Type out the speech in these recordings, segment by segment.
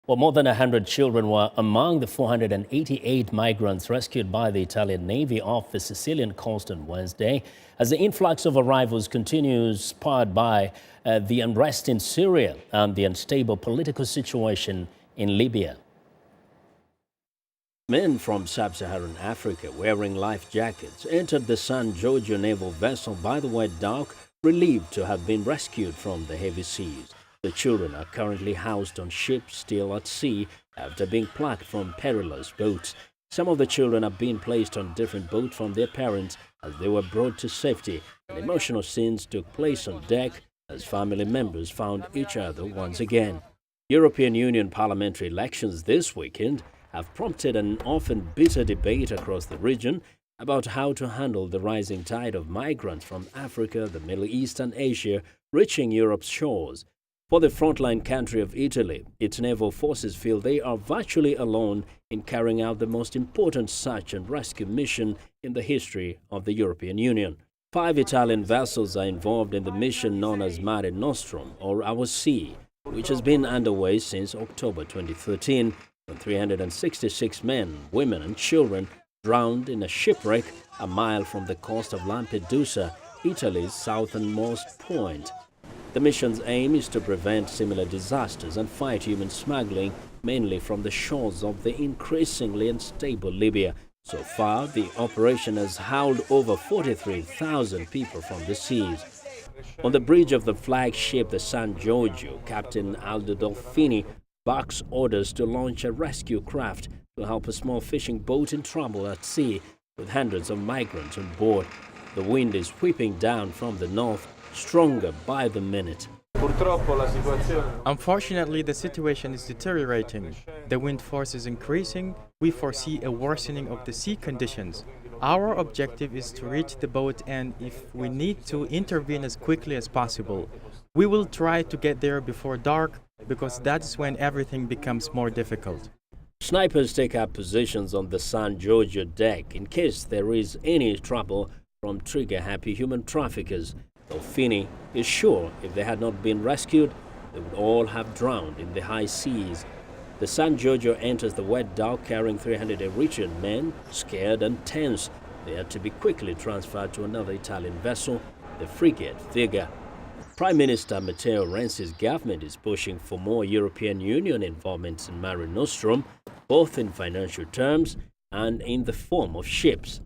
Well, more than 100 children were among the 488 migrants rescued by the Italian Navy off the Sicilian coast on Wednesday, as the influx of arrivals continues, spurred by the unrest in Syria and the unstable political situation in Libya. Men from sub-Saharan Africa wearing life jackets entered the San Giorgio naval vessel by the wet dock, relieved to have been rescued from the heavy seas. The children are currently housed on ships still at sea after being plucked from perilous boats. Some of the children are being placed on different boats from their parents as they were brought to safety, and emotional scenes took place on deck as family members found each other once again. European Union parliamentary elections this weekend have prompted an often bitter debate across the region about how to handle the rising tide of migrants from Africa, the Middle East and Asia reaching Europe's shores. For the frontline country of Italy, its naval forces feel they are virtually alone in carrying out the most important search and rescue mission in the history of the European Union. 5 Italian vessels are involved in the mission known as Mare Nostrum, or Our Sea, which has been underway since October 2013, when 366 men, women and children drowned in a shipwreck a mile from the coast of Lampedusa, Italy's southernmost point. The mission's aim is to prevent similar disasters and fight human smuggling, mainly from the shores of the increasingly unstable Libya. So far, the operation has hauled over 43,000 people from the seas. On the bridge of the flagship, the San Giorgio, Captain Aldo Dolfini barks orders to launch a rescue craft to help a small fishing boat in trouble at sea with hundreds of migrants on board. The wind is whipping down from the north, stronger by the minute. Unfortunately, the situation is deteriorating. The wind force is increasing. We foresee a worsening of the sea conditions. Our objective is to reach the boat and, if we need to, intervene as quickly as possible. We will try to get there before dark, because that's when everything becomes more difficult. Snipers take up positions on the San Giorgio deck in case there is any trouble from trigger-happy human traffickers. Dolfini is sure if they had not been rescued, they would all have drowned in the high seas. The San Giorgio enters the wet dock carrying 300 Eritrean men, scared and tense. They are to be quickly transferred to another Italian vessel, the frigate Vega. Prime Minister Matteo Renzi's government is pushing for more European Union involvement in Mare Nostrum, both in financial terms and in the form of ships.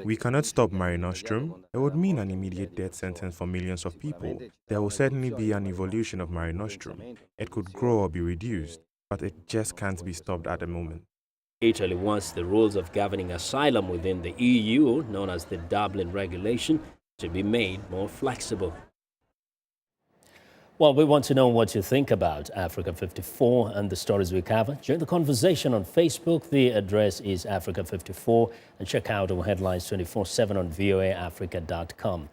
We cannot stop Mare Nostrum. It would mean an immediate death sentence for millions of people. There will certainly be an evolution of Mare Nostrum. It could grow or be reduced, but it just can't be stopped at the moment. Italy wants the rules of governing asylum within the EU, known as the Dublin Regulation, to be made more flexible. Well, we want to know what you think about Africa 54 and the stories we cover. Join the conversation on Facebook. The address is Africa 54, and check out our headlines 24/7 on voaafrica.com.